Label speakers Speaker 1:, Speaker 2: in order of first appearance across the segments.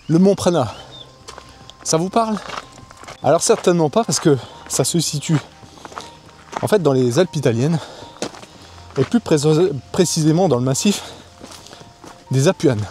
Speaker 1: Le Mont Prana, ça vous parle? Alors certainement pas, parce que ça se situe en fait dans les Alpes italiennes, et plus précisément dans le massif des Apuanes.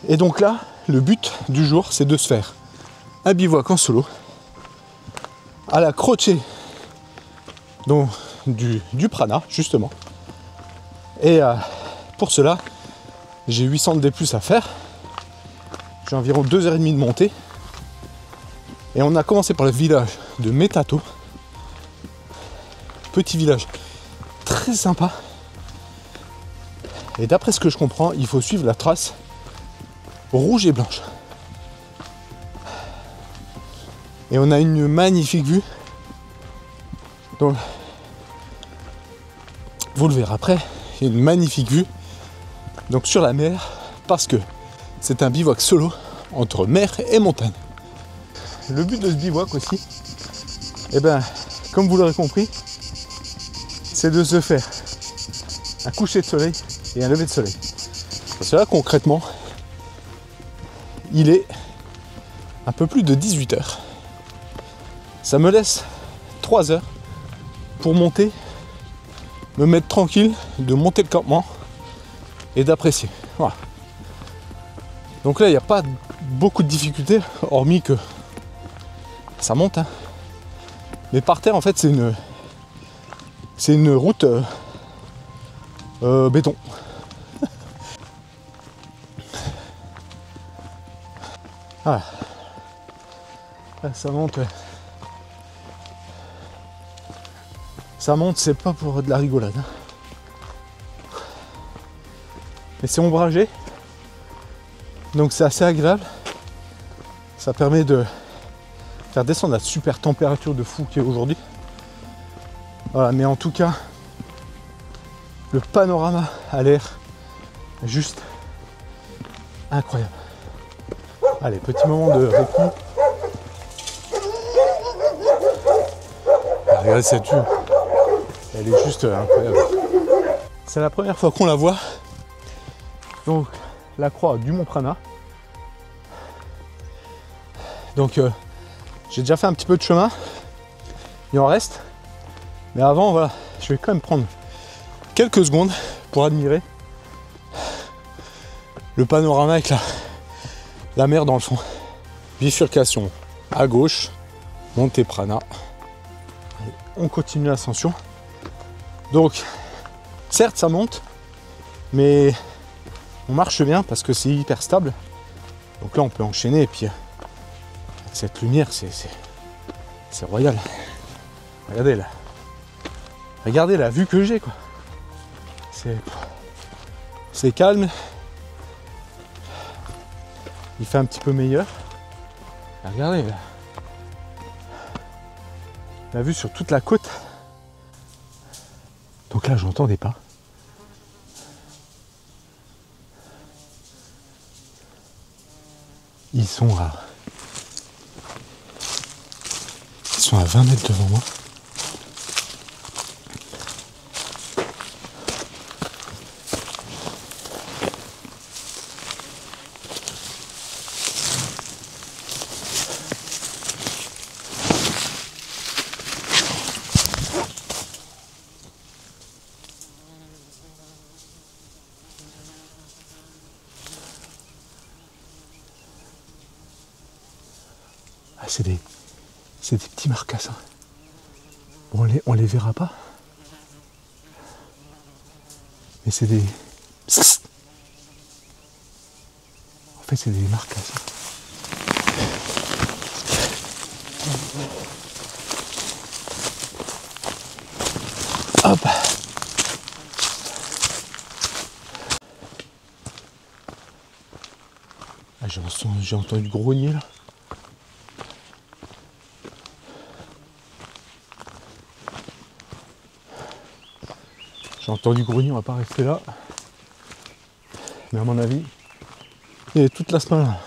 Speaker 1: Et donc là, le but du jour, c'est de se faire un bivouac en solo à la croce donc du Prana, justement. Et pour cela, j'ai 800 D+ à faire. J'ai environ 2h30 de montée. Et on a commencé par le village de Metato. Petit village très sympa. Et d'après ce que je comprends, il faut suivre la trace rouge et blanche. Et on a une magnifique vue. Donc, vous le verrez après, il y a une magnifique vue donc sur la mer, parce que c'est un bivouac solo entre mer et montagne. Le but de ce bivouac aussi, eh ben, comme vous l'aurez compris, c'est de se faire un coucher de soleil et un lever de soleil. Parce que là, concrètement, il est un peu plus de 18h. Ça me laisse 3 heures pour monter, me mettre tranquille, de monter le campement et d'apprécier. Voilà. Donc là, il n'y a pas beaucoup de difficultés, hormis que ça monte. Hein. Mais par terre, en fait, c'est une route béton. Voilà. Là, ça monte. Ça monte, c'est pas pour de la rigolade. Hein. Mais c'est ombragé. Donc c'est assez agréable. Ça permet de faire descendre la super température de fou qui est aujourd'hui. Voilà, mais en tout cas, le panorama a l'air juste incroyable. Allez, petit moment de répit. Regardez cette vue. Elle est juste incroyable. C'est la première fois qu'on la voit. Donc, la croix du Mont Prana. Donc, j'ai déjà fait un petit peu de chemin. Il en reste. Mais avant, voilà, je vais quand même prendre quelques secondes pour admirer le panorama avec la mer dans le fond. Bifurcation à gauche, Monte Prana. Allez, on continue l'ascension. Donc, certes, ça monte, mais on marche bien parce que c'est hyper stable. Donc là, on peut enchaîner et puis cette lumière, c'est royal. Regardez là. Regardez la vue que j'ai, quoi. C'est calme. Il fait un petit peu meilleur. Regardez là. La vue sur toute la côte. Donc là, j'entends des pas. Ils sont à 20 mètres devant moi. Ah, c'est des petits marcassins. Bon, on les verra pas. Mais c'est des... En fait, c'est des marcassins. Hop. Ah, j'ai entendu grogner là. J'ai entendu grogner, on va pas rester là. Mais à mon avis, il est toute la semaine là.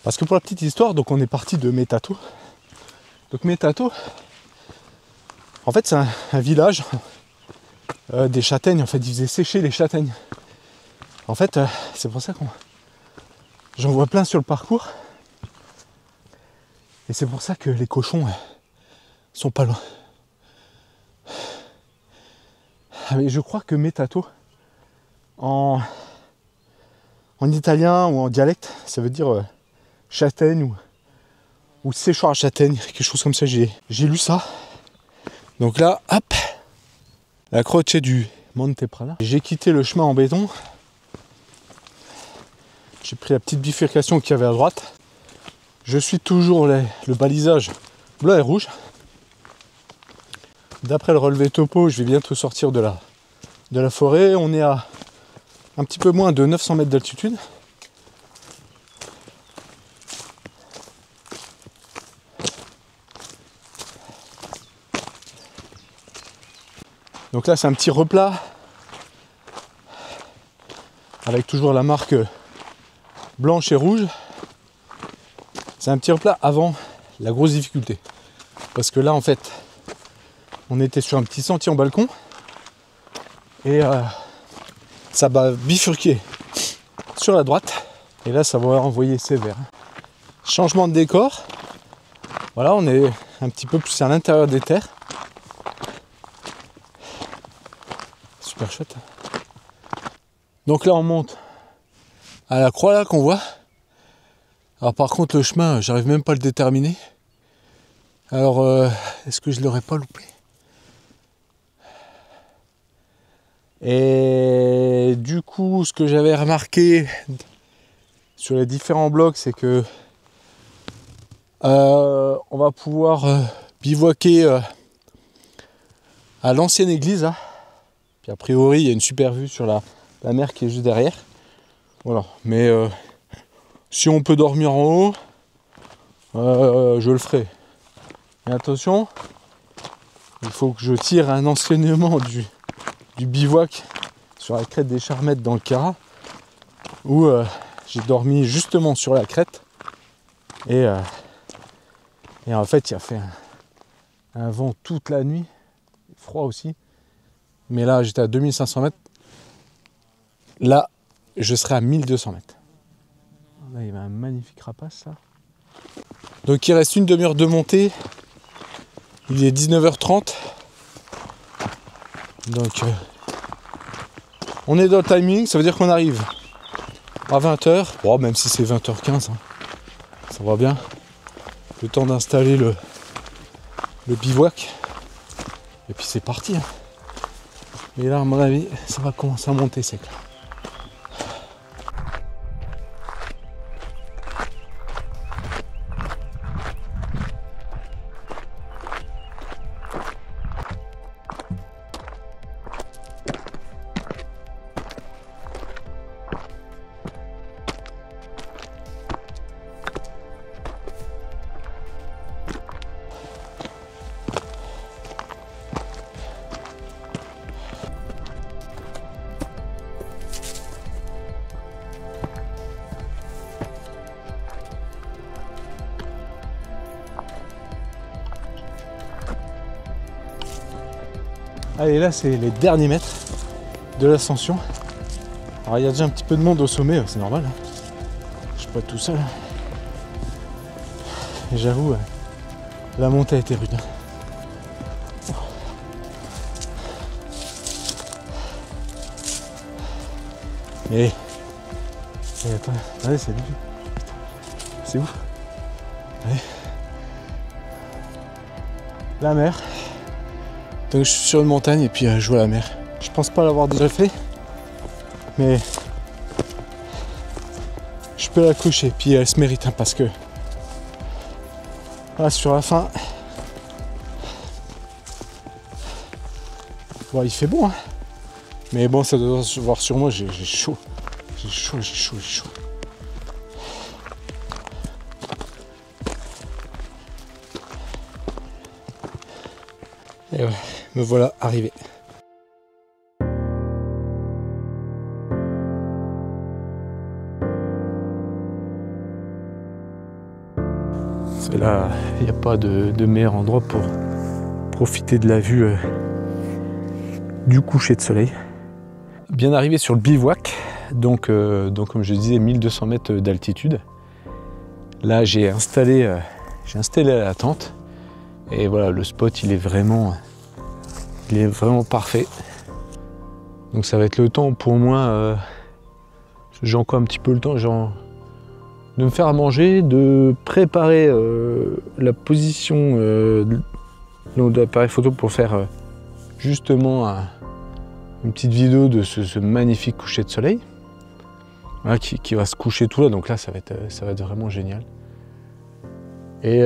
Speaker 1: Parce que pour la petite histoire, donc on est parti de Metato. Donc Metato, en fait c'est un village des châtaignes. En fait, ils faisaient sécher les châtaignes. En fait, c'est pour ça que j'en vois plein sur le parcours. Et c'est pour ça que les cochons sont pas loin. Mais je crois que metato, en italien ou en dialecte, ça veut dire châtaigne ou séchoir à châtaigne, quelque chose comme ça. J'ai lu ça. Donc là, hop, la croce du Monte Prana. J'ai quitté le chemin en béton. J'ai pris la petite bifurcation qu'il y avait à droite. Je suis toujours le balisage bleu et rouge. D'après le relevé topo, je vais bientôt sortir de la forêt. On est à un petit peu moins de 900 mètres d'altitude. Donc là, c'est un petit replat avec toujours la marque blanche et rouge. C'est un petit replat avant la grosse difficulté. Parce que là, en fait, on était sur un petit sentier en balcon. Et ça va bifurquer sur la droite. Et là, ça va envoyer sévère. Changement de décor. Voilà, on est un petit peu plus à l'intérieur des terres. Super chouette. Donc là, on monte à la croix là qu'on voit. Alors par contre, le chemin, j'arrive même pas à le déterminer. Alors, est-ce que je l'aurais pas loupé? Et du coup, ce que j'avais remarqué sur les différents blocs, c'est que on va pouvoir bivouaquer à l'ancienne église. Là. Puis a priori, il y a une super vue sur la mer qui est juste derrière. Voilà. Mais si on peut dormir en haut, je le ferai. Mais attention, il faut que je tire un enseignement du bivouac sur la crête des Charmettes dans le Cara, où j'ai dormi justement sur la crête. Et en fait, il a fait un vent toute la nuit, froid aussi. Mais là, j'étais à 2500 mètres. Là, je serai à 1200 mètres. Là, il y avait un magnifique rapace, ça. Donc, il reste une demi-heure de montée. Il est 19h30. Donc, on est dans le timing. Ça veut dire qu'on arrive à 20h. Bon, même si c'est 20h15, hein, ça va bien. Le temps d'installer le bivouac. Et puis, c'est parti. Hein. Et là, à mon avis, ça va commencer à monter sec. Là. Allez, là, c'est les derniers mètres de l'ascension. Alors, il y a déjà un petit peu de monde au sommet, c'est normal. Hein. Je suis pas tout seul. Et j'avoue, la montée a été rude. Hein. Et attends, allez, c'est lui. C'est ouf. Allez. La mer. Donc je suis sur une montagne et puis je vois la mer. Je pense pas l'avoir déjà fait, mais je peux la cocher. Puis elle se mérite hein, parce que là sur la fin, bon, il fait bon, hein. Mais bon ça doit se voir sur moi. J'ai chaud, j'ai chaud. Et ouais, me voilà arrivé. C'est là, il n'y a pas de meilleur endroit pour profiter de la vue du coucher de soleil. Bien arrivé sur le bivouac, donc comme je disais 1200 mètres d'altitude. Là j'ai installé la tente et voilà, le spot il est vraiment parfait. Donc ça va être le temps pour moi, j'ai encore un petit peu le temps genre, de me faire à manger, de préparer la position de l'appareil photo pour faire justement une petite vidéo de ce magnifique coucher de soleil, voilà, qui va se coucher tout là, donc là ça va être vraiment génial. Et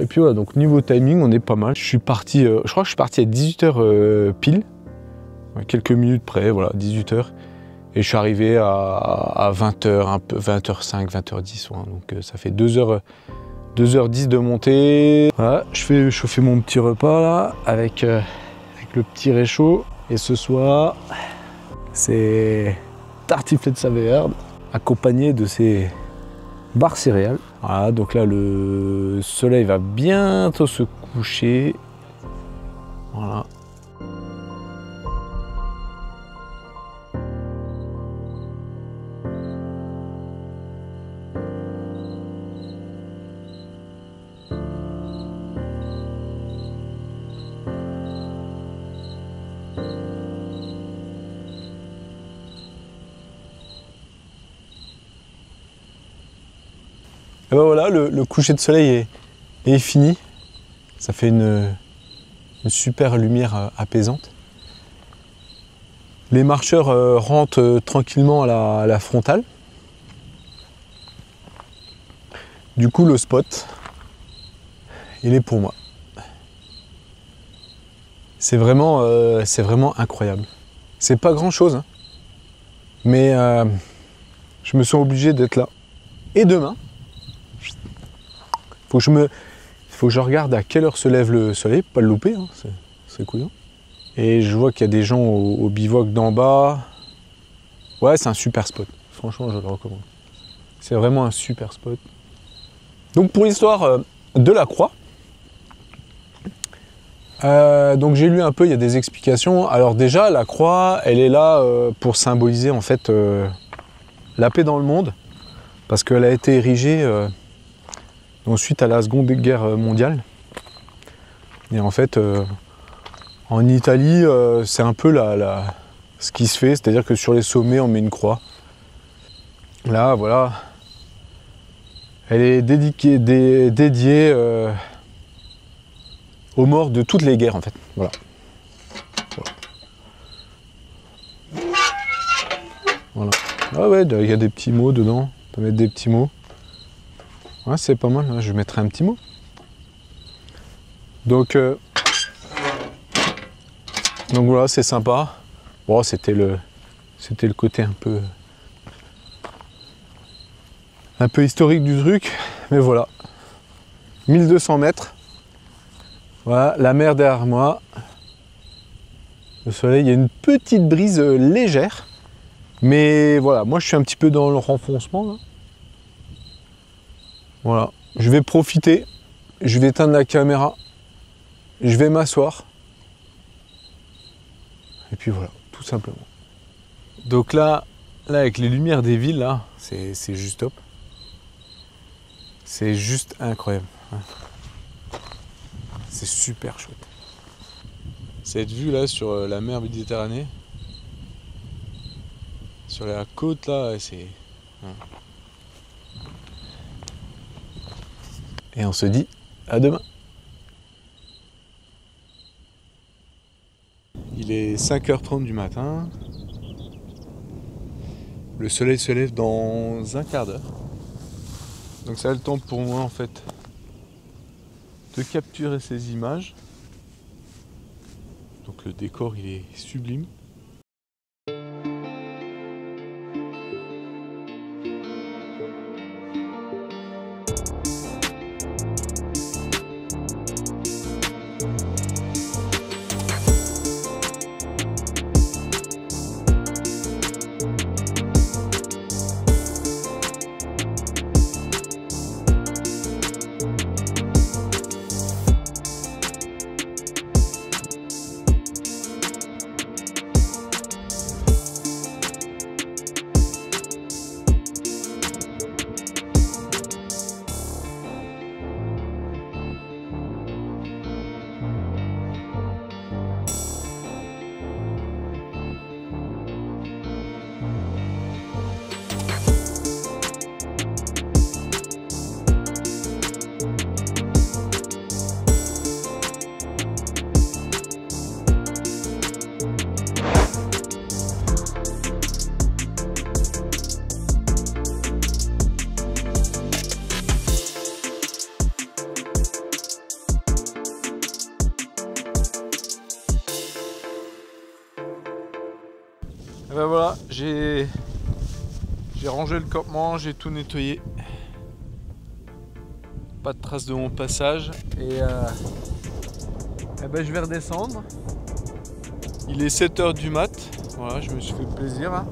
Speaker 1: puis voilà, donc niveau timing on est pas mal. Je suis parti, je crois que je suis parti à 18h pile, quelques minutes près, voilà, 18h. Et je suis arrivé à 20h, un peu 20h05, 20h10, ouais, donc ça fait 2h10 de montée. Voilà, je fais chauffer mon petit repas là, avec le petit réchaud. Et ce soir, c'est tartiflette savoyarde, accompagné de ces barres céréales. Voilà, donc là le soleil va bientôt se coucher. Voilà. Et ben voilà, le coucher de soleil est fini. Ça fait une super lumière apaisante. Les marcheurs rentrent tranquillement à la frontale. Du coup, le spot, il est pour moi. C'est vraiment incroyable. C'est pas grand chose, hein, mais je me sens obligé d'être là. Et demain, faut que je regarde à quelle heure se lève le soleil, pas le louper, hein, c'est couillant. Et je vois qu'il y a des gens au bivouac d'en bas. Ouais, c'est un super spot. Franchement, je le recommande. C'est vraiment un super spot. Donc pour l'histoire de la croix, donc j'ai lu un peu, il y a des explications. Alors déjà, la croix, elle est là pour symboliser en fait la paix dans le monde, parce qu'elle a été érigée suite à la Seconde Guerre mondiale. Et en fait, en Italie, c'est un peu ce qui se fait, c'est-à-dire que sur les sommets, on met une croix. Là, voilà, elle est dédiée aux morts de toutes les guerres, en fait. Voilà. Voilà. Ah ouais, il y a des petits mots dedans. On peut mettre des petits mots. Ouais, c'est pas mal, hein. Je mettrai un petit mot. Donc voilà, c'est sympa. Bon, c'était le côté un peu historique du truc, mais voilà. 1200 mètres. Voilà, la mer derrière moi. Le soleil, il y a une petite brise légère. Mais voilà, moi je suis un petit peu dans le renfoncement là. Voilà, je vais profiter. Je vais éteindre la caméra. Je vais m'asseoir. Et puis voilà, tout simplement. Donc là avec les lumières des villes, là, c'est juste top. C'est juste incroyable. C'est super chouette. Cette vue là sur la mer Méditerranée, sur la côte là, c'est... Et on se dit à demain. Il est 5h30 du matin. Le soleil se lève dans un quart d'heure. Donc ça a le temps pour moi en fait de capturer ces images. Donc le décor il est sublime. Ben voilà, j'ai rangé le campement, j'ai tout nettoyé. Pas de traces de mon passage. Et ben je vais redescendre. Il est 7 h du mat. Voilà, je me suis fait plaisir. Hein.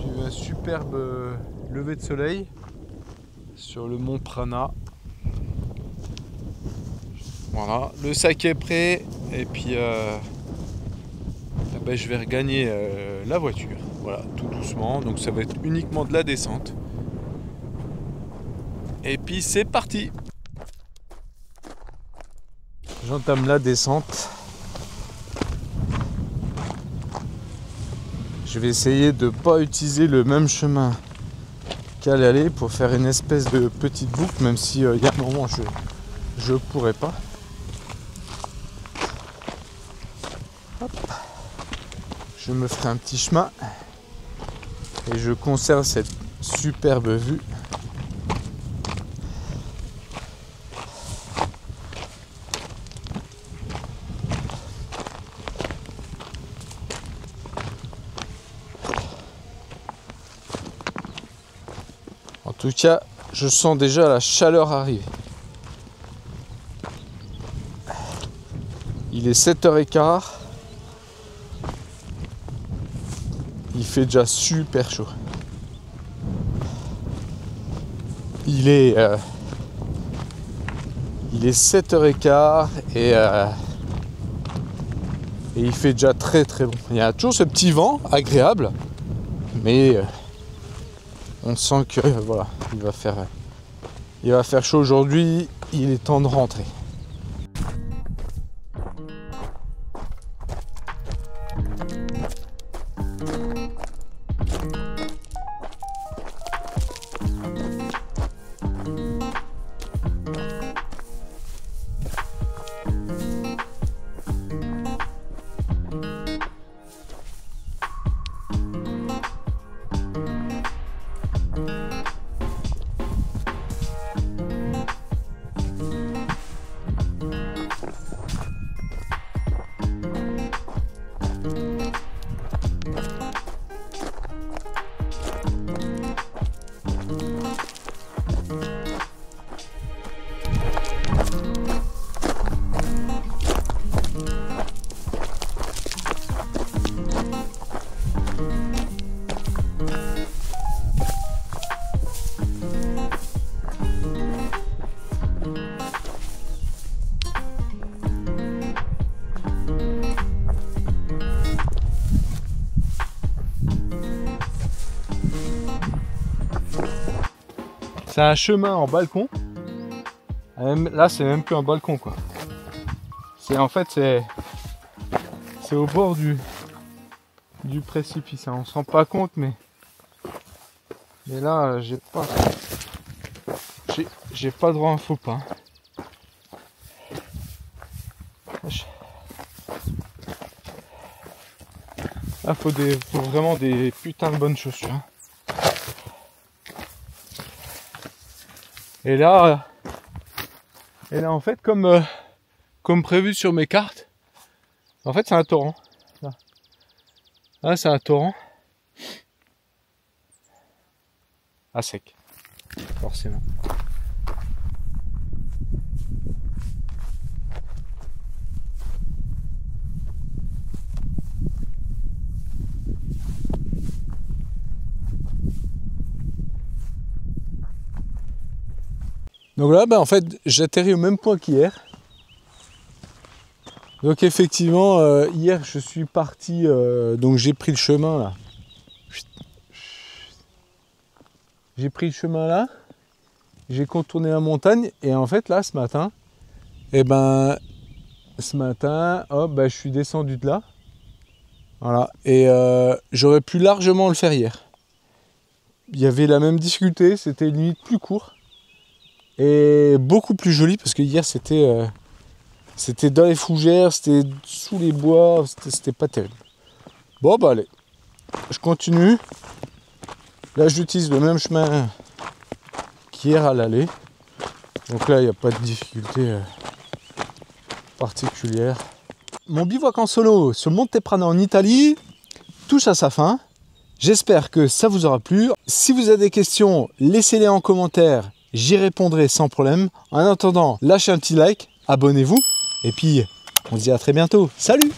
Speaker 1: J'ai eu un superbe lever de soleil sur le mont Prana. Voilà, le sac est prêt. Et puis ben je vais regagner la voiture. Voilà, tout doucement. Donc ça va être uniquement de la descente. Et puis c'est parti. J'entame la descente. Je vais essayer de ne pas utiliser le même chemin qu'à l'aller pour faire une espèce de petite boucle, même si il y a un moment je pourrais pas. Hop. Je me ferai un petit chemin et je conserve cette superbe vue. En tout cas, je sens déjà la chaleur arriver. Il est 7h15. Il fait déjà super chaud. Il est 7h15 et il fait déjà très très bon. Il y a toujours ce petit vent agréable, mais on sent que voilà, il va faire chaud aujourd'hui. Il est temps de rentrer. C'est un chemin en balcon. Là, c'est même plus un balcon, quoi. C'est au bord du précipice. Hein. On se rend pas compte, mais là, j'ai pas droit à un faux pas. Là, faut vraiment des putains de bonnes chaussures. Hein. Et là, en fait, comme prévu sur mes cartes, en fait, c'est un torrent. Là, c'est un torrent. À sec, forcément. Donc là, en fait, j'atterris au même point qu'hier. Donc effectivement, hier, je suis parti, donc j'ai pris le chemin là. J'ai pris le chemin là, j'ai contourné la montagne, et en fait là, ce matin, hop, je suis descendu de là. Voilà, et j'aurais pu largement le faire hier. Il y avait la même difficulté, c'était limite plus court. Et beaucoup plus joli parce que hier c'était dans les fougères, c'était sous les bois, c'était pas terrible. Bon allez, je continue. Là j'utilise le même chemin qu'hier à l'aller. Donc là il n'y a pas de difficulté particulière. Mon bivouac en solo sur Monte Prana en Italie, touche à sa fin. J'espère que ça vous aura plu. Si vous avez des questions, laissez-les en commentaire. J'y répondrai sans problème. En attendant, lâchez un petit like, abonnez-vous. Et puis, on se dit à très bientôt. Salut!